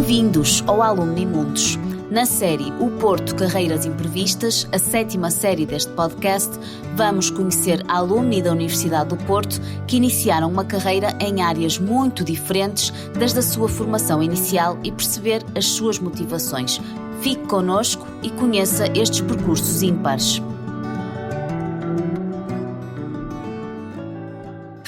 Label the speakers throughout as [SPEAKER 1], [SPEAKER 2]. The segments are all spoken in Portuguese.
[SPEAKER 1] Bem-vindos ao Alumni Mundos. Na série O Porto Carreiras Imprevistas, a 7ª série deste podcast, vamos conhecer alumni da Universidade do Porto que iniciaram uma carreira em áreas muito diferentes desde a sua formação inicial e perceber as suas motivações. Fique connosco e conheça estes percursos ímpares.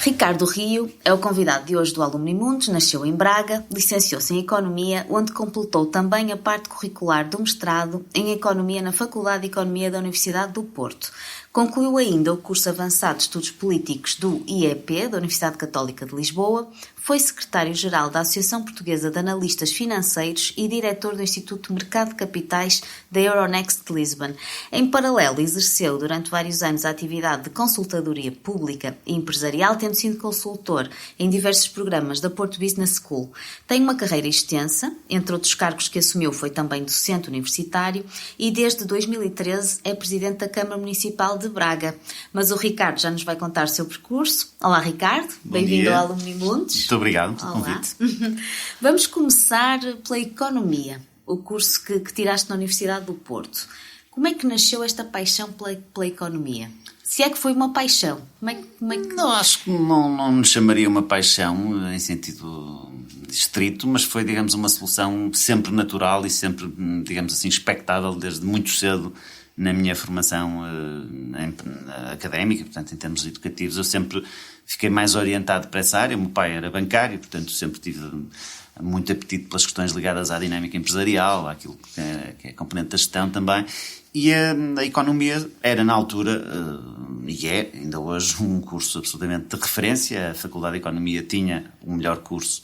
[SPEAKER 1] Ricardo Rio é o convidado de hoje do Alumni Mundos. Nasceu em Braga, licenciou-se em Economia, onde completou também a parte curricular do mestrado em Economia na Faculdade de Economia da Universidade do Porto. Concluiu ainda o curso avançado de Estudos Políticos do IEP, da Universidade Católica de Lisboa, foi secretário-geral da Associação Portuguesa de Analistas Financeiros e diretor do Instituto de Mercado de Capitais da Euronext de Lisbon. Em paralelo, exerceu durante vários anos a atividade de consultadoria pública e empresarial, tendo sido consultor em diversos programas da Porto Business School. Tem uma carreira extensa, entre outros cargos que assumiu foi também docente universitário e desde 2013 é presidente da Câmara Municipal de Braga. Mas o Ricardo já nos vai contar o seu percurso. Olá, Ricardo. Bem-vindo ao Alumni Mundos.
[SPEAKER 2] Muito obrigado pelo convite.
[SPEAKER 1] Vamos começar pela Economia, o curso que tiraste na Universidade do Porto. Como é que nasceu esta paixão pela Economia? Se é que foi uma paixão, como é que...
[SPEAKER 2] Não, acho que não me chamaria uma paixão em sentido estrito, mas foi, digamos, uma solução sempre natural e sempre, digamos assim, expectável desde muito cedo na minha formação académica, portanto, em termos educativos. Eu sempre fiquei mais orientado para essa área. O meu pai era bancário, portanto, sempre tive muito apetite pelas questões ligadas à dinâmica empresarial, àquilo que é a componente da gestão também. E a Economia era, na altura, e é ainda hoje, um curso absolutamente de referência. A Faculdade de Economia tinha o melhor curso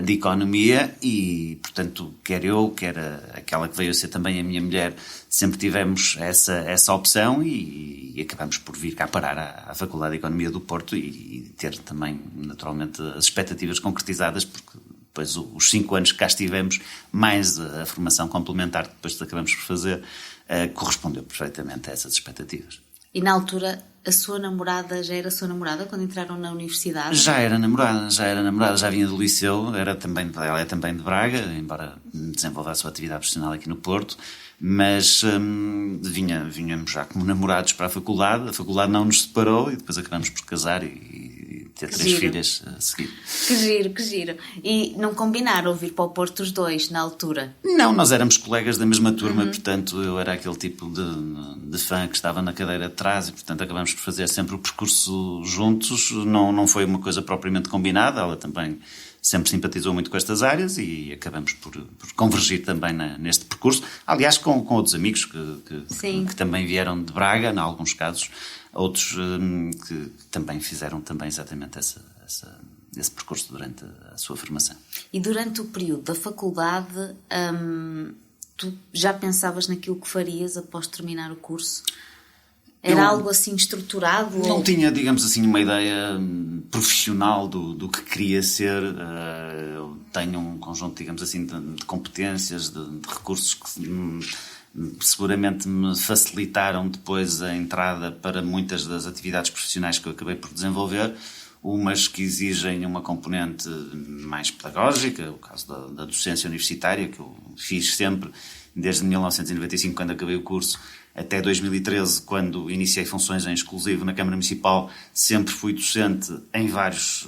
[SPEAKER 2] de Economia e, portanto, quer eu, quer aquela que veio a ser também a minha mulher, sempre tivemos essa opção e acabamos por vir cá parar à Faculdade de Economia do Porto e ter também, naturalmente, as expectativas concretizadas, porque depois os 5 anos que cá estivemos, mais a formação complementar que depois acabamos por fazer, correspondeu perfeitamente a essas expectativas.
[SPEAKER 1] E na altura a sua namorada já era sua namorada quando entraram na universidade?
[SPEAKER 2] Já era namorada, já vinha do liceu, ela é também de Braga, embora desenvolva a sua atividade profissional aqui no Porto, mas vinhamos já como namorados para a faculdade não nos separou e depois acabamos por casar e ter 3 filhas a seguir.
[SPEAKER 1] Que giro. E não combinaram vir para o Porto os dois na altura?
[SPEAKER 2] Não, nós éramos colegas da mesma turma, portanto eu era aquele tipo de fã que estava na cadeira de trás e portanto acabamos por fazer sempre o percurso juntos. Não foi uma coisa propriamente combinada, ela também sempre simpatizou muito com estas áreas e acabamos por convergir também neste percurso. Aliás, com outros amigos que também vieram de Braga, em alguns casos, outros que também fizeram também exatamente esse percurso durante a sua formação.
[SPEAKER 1] E durante o período da faculdade, tu já pensavas naquilo que farias após terminar o curso? Era algo assim estruturado?
[SPEAKER 2] Não tinha, digamos assim, uma ideia profissional do que queria ser. Eu tenho um conjunto, digamos assim, de competências, de recursos que seguramente me facilitaram depois a entrada para muitas das atividades profissionais que eu acabei por desenvolver. Umas que exigem uma componente mais pedagógica, o caso da docência universitária, que eu fiz sempre desde 1995, quando acabei o curso, até 2013, quando iniciei funções em exclusivo na Câmara Municipal. Sempre fui docente em várias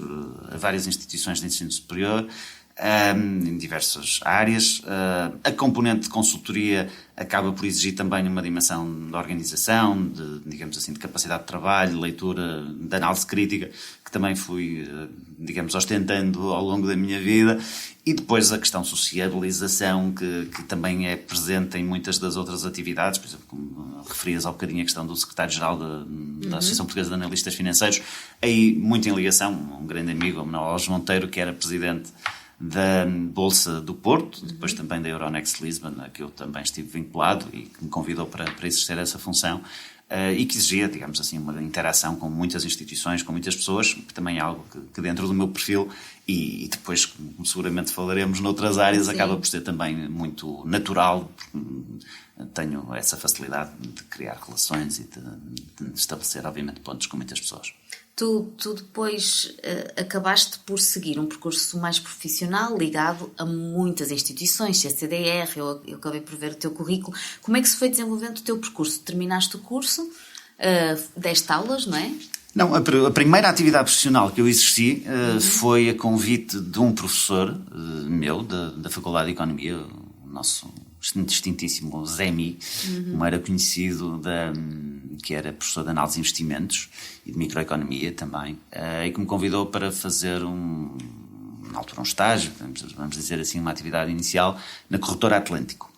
[SPEAKER 2] instituições de ensino superior, em diversas áreas. A componente de consultoria acaba por exigir também uma dimensão de organização, digamos assim, de capacidade de trabalho, de leitura, de análise crítica, que também fui, digamos, ostentando ao longo da minha vida. E depois a questão de sociabilização, que também é presente em muitas das outras atividades, por exemplo, como referias há bocadinho a questão do secretário-geral da Associação Portuguesa de Analistas Financeiros, aí muito em ligação, um grande amigo, o Manuel Alves Monteiro, que era presidente da Bolsa do Porto, depois também da Euronext Lisbon, a que eu também estive vinculado e que me convidou para exercer essa função, e que exigia, digamos assim, uma interação com muitas instituições, com muitas pessoas, que também é algo que dentro do meu perfil, e depois, como seguramente falaremos noutras áreas, acaba por ser também muito natural. Tenho essa facilidade de criar relações e de estabelecer, obviamente, pontos com muitas pessoas.
[SPEAKER 1] Tu depois acabaste por seguir um percurso mais profissional ligado a muitas instituições, CCDR, eu acabei por ver o teu currículo. Como é que se foi desenvolvendo o teu percurso? Terminaste o curso, deste aulas, não é?
[SPEAKER 2] Não, a primeira atividade profissional que eu exerci foi a convite de um professor meu, da Faculdade de Economia, o nosso distintíssimo Zemi, como era conhecido, que era professor de análise de investimentos e de microeconomia também, e que me convidou para fazer na altura um estágio, vamos dizer assim, uma atividade inicial, na Corretora Atlântico.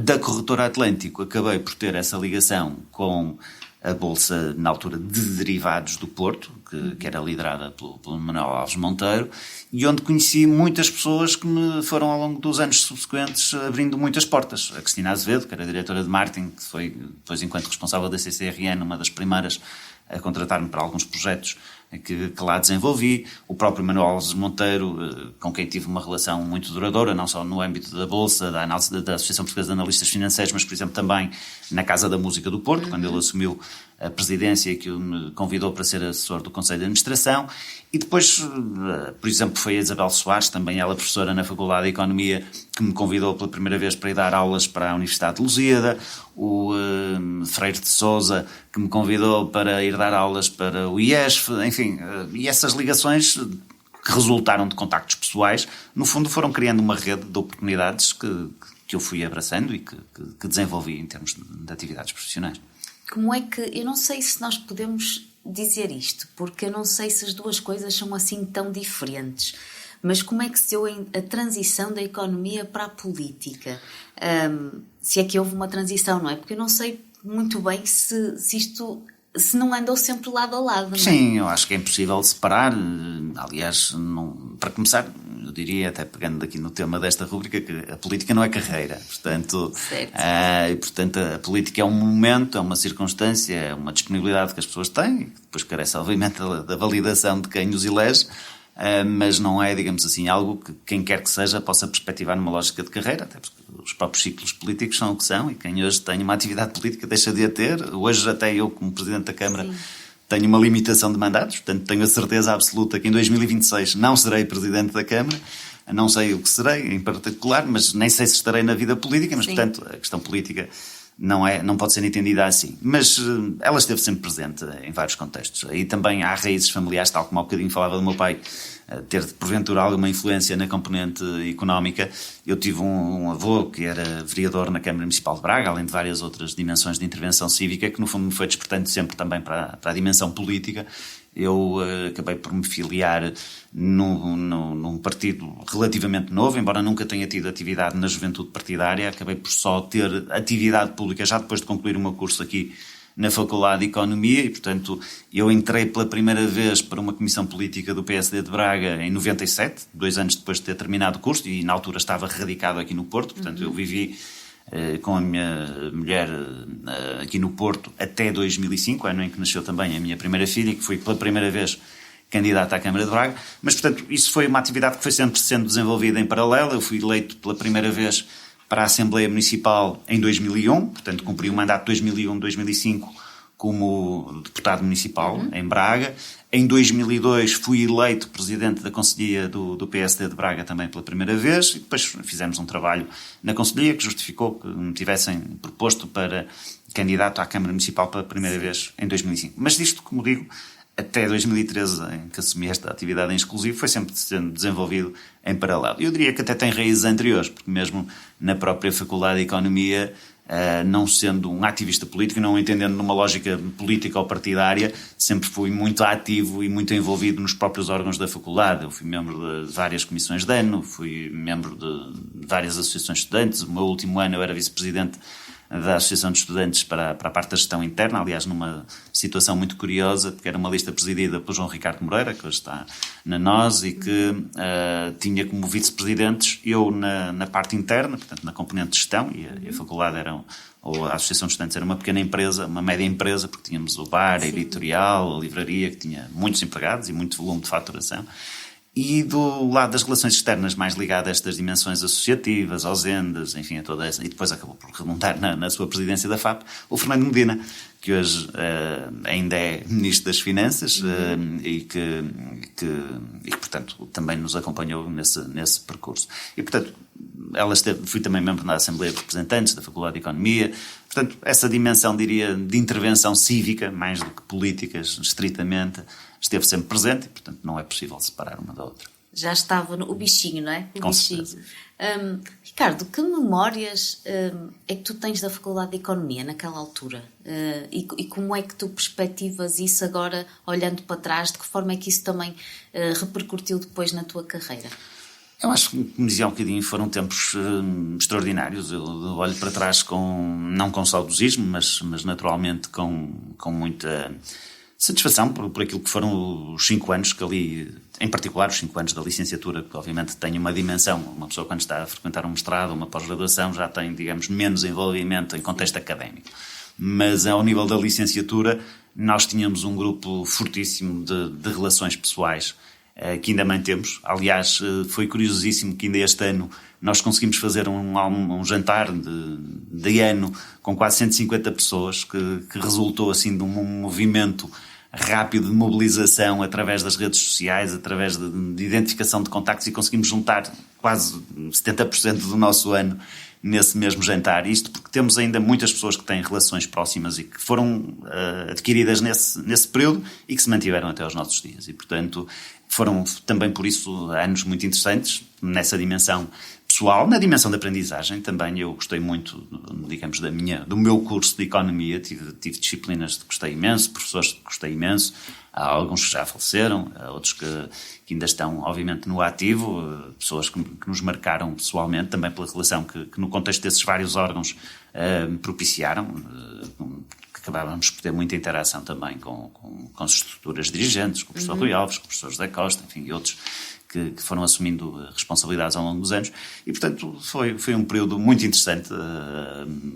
[SPEAKER 2] Da Corretora Atlântico acabei por ter essa ligação com a Bolsa, na altura, de derivados do Porto, que era liderada pelo Manuel Alves Monteiro, e onde conheci muitas pessoas que me foram, ao longo dos anos subsequentes, abrindo muitas portas. A Cristina Azevedo, que era diretora de marketing, que foi, depois, enquanto responsável da CCRN, uma das primeiras a contratar-me para alguns projetos que lá desenvolvi. O próprio Manuel Alves Monteiro, com quem tive uma relação muito duradoura, não só no âmbito da Bolsa, da Associação Portuguesa de Analistas Financeiros, mas, por exemplo, também na Casa da Música do Porto, quando ele assumiu a presidência, que me convidou para ser assessor do Conselho de Administração. E depois, por exemplo, foi a Isabel Soares, também ela professora na Faculdade de Economia, que me convidou pela primeira vez para ir dar aulas para a Universidade de Lusíada. O Freire de Sousa, que me convidou para ir dar aulas para o IESF, enfim, e essas ligações que resultaram de contactos pessoais, no fundo foram criando uma rede de oportunidades que eu fui abraçando e que desenvolvi em termos de atividades profissionais.
[SPEAKER 1] Como é que... Eu não sei se nós podemos dizer isto, porque eu não sei se as duas coisas são assim tão diferentes. Mas como é que se deu a transição da economia para a política? Se é que houve uma transição, não é? Porque eu não sei muito bem se isto... se não andou sempre lado a lado, não é?
[SPEAKER 2] Sim, eu acho que é impossível separar. Aliás, para começar, eu diria, até pegando aqui no tema desta rubrica, que a política não é carreira. Portanto, a política é um momento, é uma circunstância, é uma disponibilidade que as pessoas têm, que depois carece, obviamente, da validação de quem os elege, mas não é, digamos assim, algo que quem quer que seja possa perspectivar numa lógica de carreira, até porque os próprios ciclos políticos são o que são, e quem hoje tem uma atividade política deixa de a ter. Hoje até eu, como Presidente da Câmara, sim, tenho uma limitação de mandatos, portanto tenho a certeza absoluta que em 2026 não serei Presidente da Câmara, não sei o que serei em particular, mas nem sei se estarei na vida política, mas sim, portanto a questão política não pode ser entendida assim. Mas ela esteve sempre presente em vários contextos. Aí também há raízes familiares, tal como há bocadinho falava do meu pai, ter porventura alguma influência na componente económica. Eu tive um avô que era vereador na Câmara Municipal de Braga, além de várias outras dimensões de intervenção cívica, que no fundo me foi despertando sempre também para a dimensão política. Eu acabei por me filiar num partido relativamente novo, embora nunca tenha tido atividade na juventude partidária. Acabei por só ter atividade pública já depois de concluir o meu curso aqui na Faculdade de Economia, e portanto eu entrei pela primeira vez para uma comissão política do PSD de Braga em 97, 2 anos depois de ter terminado o curso, e na altura estava radicado aqui no Porto. Portanto eu vivi com a minha mulher aqui no Porto até 2005, ano em que nasceu também a minha primeira filha, que foi pela primeira vez candidata à Câmara de Braga. Mas portanto isso foi uma atividade que foi sempre sendo desenvolvida em paralelo. Eu fui eleito pela primeira vez para a Assembleia Municipal em 2001, portanto cumpri o mandato de 2001-2005 como deputado municipal em Braga. Em 2002 fui eleito presidente da Conselhia do PSD de Braga também pela primeira vez, e depois fizemos um trabalho na Conselhia que justificou que me tivessem proposto para candidato à Câmara Municipal pela primeira vez em 2005. Mas disto, como digo, até 2013, em que assumi esta atividade em exclusivo, foi sempre sendo desenvolvido em paralelo. Eu diria que até tem raízes anteriores, porque mesmo na própria Faculdade de Economia, não sendo um ativista político, não entendendo numa lógica política ou partidária, sempre fui muito ativo e muito envolvido nos próprios órgãos da faculdade. Eu fui membro de várias comissões de ano, fui membro de várias associações de estudantes. O meu último ano eu era vice-presidente da Associação de Estudantes para a parte da gestão interna, aliás numa situação muito curiosa, porque era uma lista presidida por João Ricardo Moreira, que hoje está na NOS, e que tinha como vice-presidentes eu na parte interna, portanto na componente de gestão, e a faculdade ou a Associação de Estudantes era uma pequena empresa, uma média empresa, porque tínhamos o bar, a editorial, a livraria, que tinha muitos empregados e muito volume de faturação. E do lado das relações externas, mais ligado a estas dimensões associativas, aos ENDES, enfim, a toda essa, e depois acabou por remontar na sua presidência da FAP, o Fernando Medina, que hoje ainda é Ministro das Finanças e que, portanto, também nos acompanhou nesse percurso. E, portanto, fui também membro da Assembleia de Representantes da Faculdade de Economia. Portanto, essa dimensão, diria, de intervenção cívica, mais do que políticas, estritamente, esteve sempre presente e, portanto, não é possível separar uma da outra.
[SPEAKER 1] Já estava o bichinho, não é?
[SPEAKER 2] Com certeza.
[SPEAKER 1] Ricardo, que memórias é que tu tens da Faculdade de Economia naquela altura? E como é que tu perspectivas isso agora, olhando para trás? De que forma é que isso também repercutiu depois na tua carreira?
[SPEAKER 2] Eu acho que, como dizia há um bocadinho, foram tempos extraordinários. Eu olho para trás não com saudosismo, mas naturalmente com muita satisfação por aquilo que foram os 5 anos que ali, em particular os 5 anos da licenciatura, que obviamente tem uma dimensão. Uma pessoa, quando está a frequentar um mestrado, uma pós-graduação, já tem, digamos, menos envolvimento em contexto académico. Mas ao nível da licenciatura, nós tínhamos um grupo fortíssimo de relações pessoais, que ainda mantemos. Aliás, foi curiosíssimo que ainda este ano nós conseguimos fazer um jantar de ano com quase 150 pessoas, que resultou assim de um movimento rápido de mobilização através das redes sociais, através de identificação de contactos, e conseguimos juntar quase 70% do nosso ano nesse mesmo jantar. Isto porque temos ainda muitas pessoas que têm relações próximas e que foram adquiridas nesse período e que se mantiveram até aos nossos dias. E, portanto, foram também por isso anos muito interessantes nessa dimensão pessoal. Na dimensão da aprendizagem também eu gostei muito, digamos, do meu curso de Economia. Tive disciplinas que gostei imenso, professores que gostei imenso. Há alguns que já faleceram, há outros que ainda estão, obviamente, no ativo, pessoas que nos marcaram pessoalmente, também pela relação que no contexto desses vários órgãos propiciaram, que acabávamos por ter muita interação também com as estruturas dirigentes, com o professor Rui Alves, com o professor José Costa, enfim, e outros que foram assumindo responsabilidades ao longo dos anos. E, portanto, foi um período muito interessante.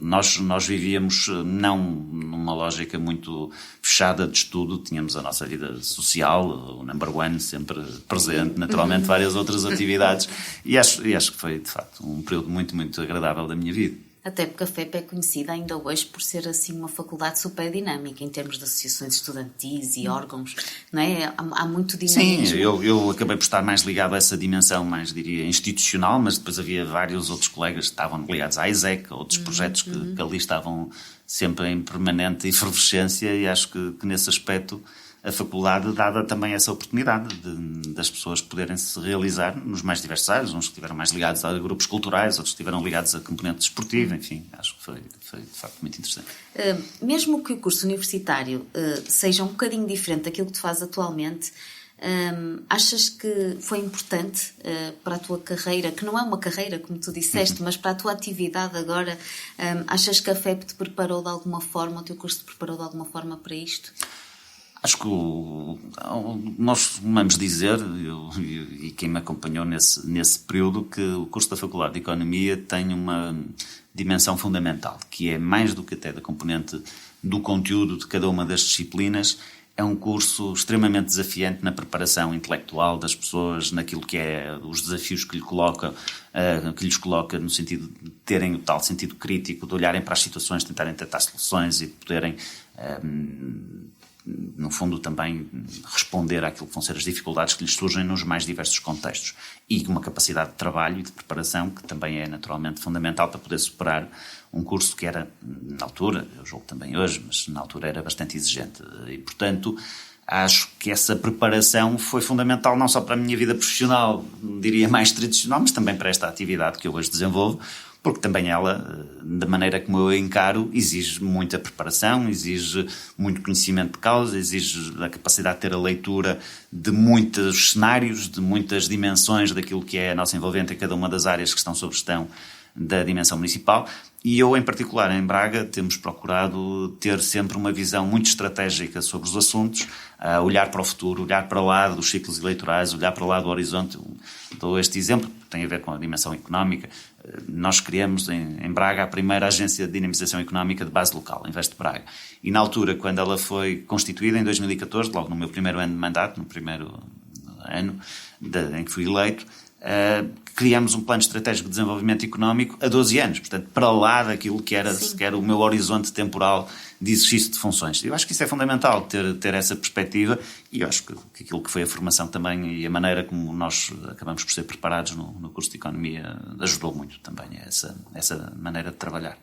[SPEAKER 2] Nós vivíamos não numa lógica muito fechada de estudo, tínhamos a nossa vida social, o number one sempre presente, naturalmente várias outras atividades, e acho que foi, de facto, um período muito, muito agradável da minha vida.
[SPEAKER 1] Até porque a FEP é conhecida ainda hoje por ser assim uma faculdade super dinâmica em termos de associações estudantis e órgãos, não é? Há muito dinamismo.
[SPEAKER 2] Sim, eu acabei por estar mais ligado a essa dimensão, mais diria institucional, mas depois havia vários outros colegas que estavam ligados à ISEC, a outros projetos que ali estavam sempre em permanente efervescência, e acho que nesse aspecto a faculdade dava também essa oportunidade das pessoas poderem se realizar nos mais diversos áreas, uns que estiveram mais ligados a grupos culturais, outros que estiveram ligados a componente desportivo, enfim, acho que foi de facto muito interessante.
[SPEAKER 1] Mesmo que o curso universitário seja um bocadinho diferente daquilo que tu fazes atualmente, achas que foi importante para a tua carreira, que não é uma carreira, como tu disseste, mas para a tua atividade agora, achas que a FEP te preparou de alguma forma, o teu curso te preparou de alguma forma para isto?
[SPEAKER 2] Acho que nós vamos dizer, e quem me acompanhou nesse período, que o curso da Faculdade de Economia tem uma dimensão fundamental, que é mais do que até da componente do conteúdo de cada uma das disciplinas. É um curso extremamente desafiante na preparação intelectual das pessoas, naquilo que é os desafios que lhes coloca no sentido de terem o tal sentido crítico, de olharem para as situações, tentarem tentar soluções e de poderem no fundo também responder àquilo que vão ser as dificuldades que lhes surgem nos mais diversos contextos, e uma capacidade de trabalho e de preparação que também é naturalmente fundamental para poder superar um curso que era, na altura, eu julgo também hoje, mas na altura era bastante exigente, e portanto acho que essa preparação foi fundamental não só para a minha vida profissional, diria mais tradicional, mas também para esta atividade que eu hoje desenvolvo, porque também ela, da maneira como eu a encaro, exige muita preparação, exige muito conhecimento de causa, exige a capacidade de ter a leitura de muitos cenários, de muitas dimensões daquilo que é a nossa envolvente em cada uma das áreas que estão sob gestão da dimensão municipal. E eu, em particular, em Braga, temos procurado ter sempre uma visão muito estratégica sobre os assuntos, olhar para o futuro, olhar para lá dos ciclos eleitorais, olhar para lá do horizonte. Dou este exemplo, que tem a ver com a dimensão económica. Nós criamos em Braga a primeira agência de dinamização económica de base local, Investe Braga. E na altura, quando ela foi constituída, em 2014, logo no meu primeiro ano de mandato, no primeiro ano em que fui eleito, criamos um plano estratégico de desenvolvimento económico a 12 anos, portanto, para lá daquilo que era sequer o meu horizonte temporal de exercício de funções. Eu acho que isso é fundamental, ter essa perspectiva, e eu acho que aquilo que foi a formação também e a maneira como nós acabamos por ser preparados no curso de Economia ajudou muito também essa maneira de trabalhar.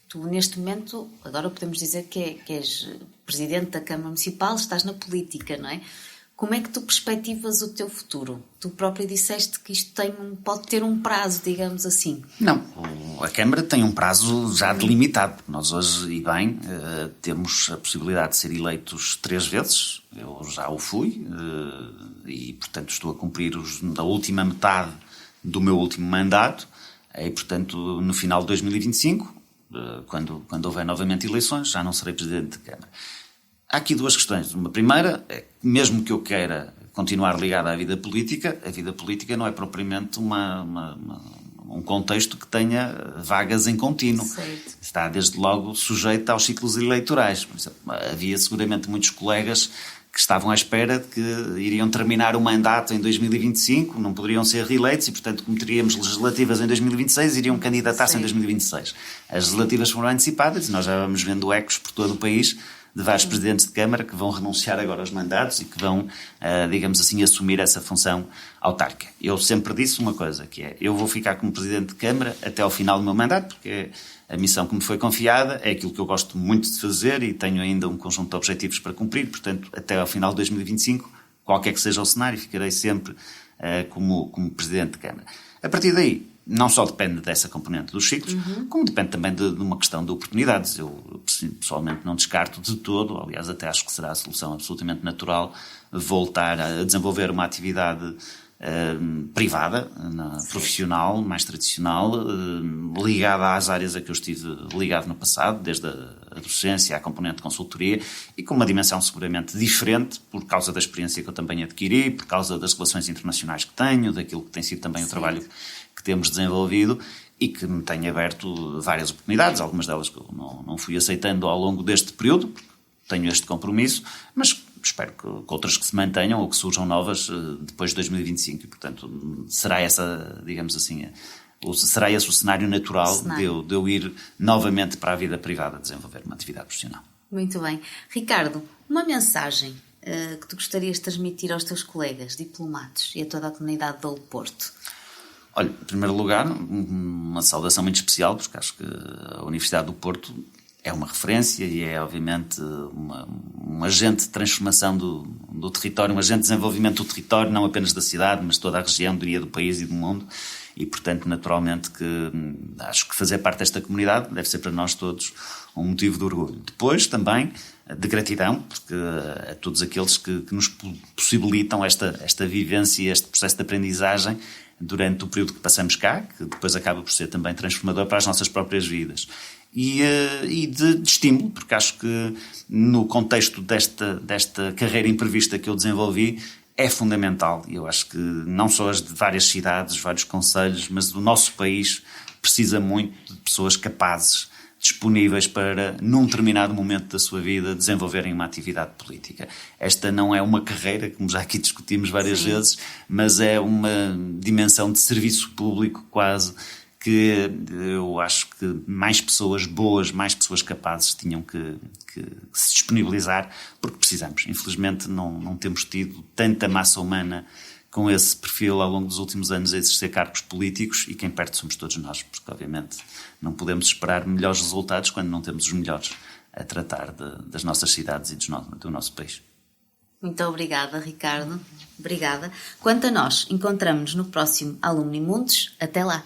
[SPEAKER 1] Tu, neste momento, agora podemos dizer que és presidente da Câmara Municipal, estás na política, não é? Como é que tu perspectivas o teu futuro? Tu próprio disseste que isto pode ter um prazo, digamos assim.
[SPEAKER 2] Não, a Câmara tem um prazo já delimitado. Nós hoje, e bem, temos a possibilidade de ser eleitos 3 vezes. Eu já o fui e, portanto, estou a cumprir a última metade do meu último mandato. E, portanto, no final de 2025, quando houver novamente eleições, já não serei presidente da Câmara. Há aqui 2 questões. Uma primeira é que, mesmo que eu queira continuar ligado à vida política, a vida política não é propriamente um contexto que tenha vagas em contínuo.
[SPEAKER 1] Certo.
[SPEAKER 2] Está, desde logo, sujeito aos ciclos eleitorais. Por exemplo, havia seguramente muitos colegas que estavam à espera de que iriam terminar o mandato em 2025, não poderiam ser reeleitos e, portanto, como teríamos legislativas em 2026, iriam candidatar-se em 2026. As legislativas foram antecipadas e nós já vamos vendo ecos por todo o país de vários presidentes de Câmara que vão renunciar agora aos mandatos e que vão, digamos assim, assumir essa função autárquica. Eu sempre disse uma coisa, que é, eu vou ficar como presidente de Câmara até ao final do meu mandato, porque a missão que me foi confiada é aquilo que eu gosto muito de fazer e tenho ainda um conjunto de objetivos para cumprir, portanto, até ao final de 2025, qualquer que seja o cenário, ficarei sempre como presidente de Câmara. A partir daí, não só depende dessa componente dos ciclos, como depende também de uma questão de oportunidades. Eu pessoalmente não descarto de todo, aliás até acho que será a solução absolutamente natural, voltar a desenvolver uma atividade privada, profissional, mais tradicional, ligada às áreas a que eu estive ligado no passado, desde a docência à componente de consultoria, e com uma dimensão seguramente diferente, por causa da experiência que eu também adquiri, por causa das relações internacionais que tenho, daquilo que tem sido também o trabalho que temos desenvolvido e que me tem aberto várias oportunidades, algumas delas que eu não fui aceitando ao longo deste período, porque tenho este compromisso, mas espero que outras que se mantenham ou que surjam novas depois de 2025 e, portanto, será essa, digamos assim, será esse o cenário natural de eu ir novamente para a vida privada desenvolver uma atividade profissional.
[SPEAKER 1] Muito bem. Ricardo, uma mensagem que tu gostarias de transmitir aos teus colegas diplomados e a toda a comunidade do Porto?
[SPEAKER 2] Olha, em primeiro lugar, uma saudação muito especial, porque acho que a Universidade do Porto é uma referência e é, obviamente, um agente de transformação do território, um agente de desenvolvimento do território, não apenas da cidade, mas toda a região, diria, do país e do mundo. E, portanto, naturalmente, que acho que fazer parte desta comunidade deve ser para nós todos um motivo de orgulho. Depois, também, de gratidão, porque a todos aqueles que nos possibilitam esta vivência e este processo de aprendizagem durante o período que passamos cá, que depois acaba por ser também transformador para as nossas próprias vidas. E de estímulo, porque acho que no contexto desta carreira imprevista que eu desenvolvi, é fundamental. E eu acho que não só as de várias cidades, vários concelhos, mas o nosso país precisa muito de pessoas capazes, disponíveis para, num determinado momento da sua vida, desenvolverem uma atividade política. Esta não é uma carreira, como já aqui discutimos várias vezes, mas é uma dimensão de serviço público quase, que eu acho que mais pessoas boas, mais pessoas capazes tinham que se disponibilizar, porque precisamos. Infelizmente não temos tido tanta massa humana com esse perfil ao longo dos últimos anos a exercer cargos políticos, e quem perde somos todos nós, porque obviamente não podemos esperar melhores resultados quando não temos os melhores a tratar das nossas cidades e do nosso país.
[SPEAKER 1] Muito obrigada, Ricardo. Obrigada. Quanto a nós, encontramos-nos no próximo Alumni Mundos. Até lá!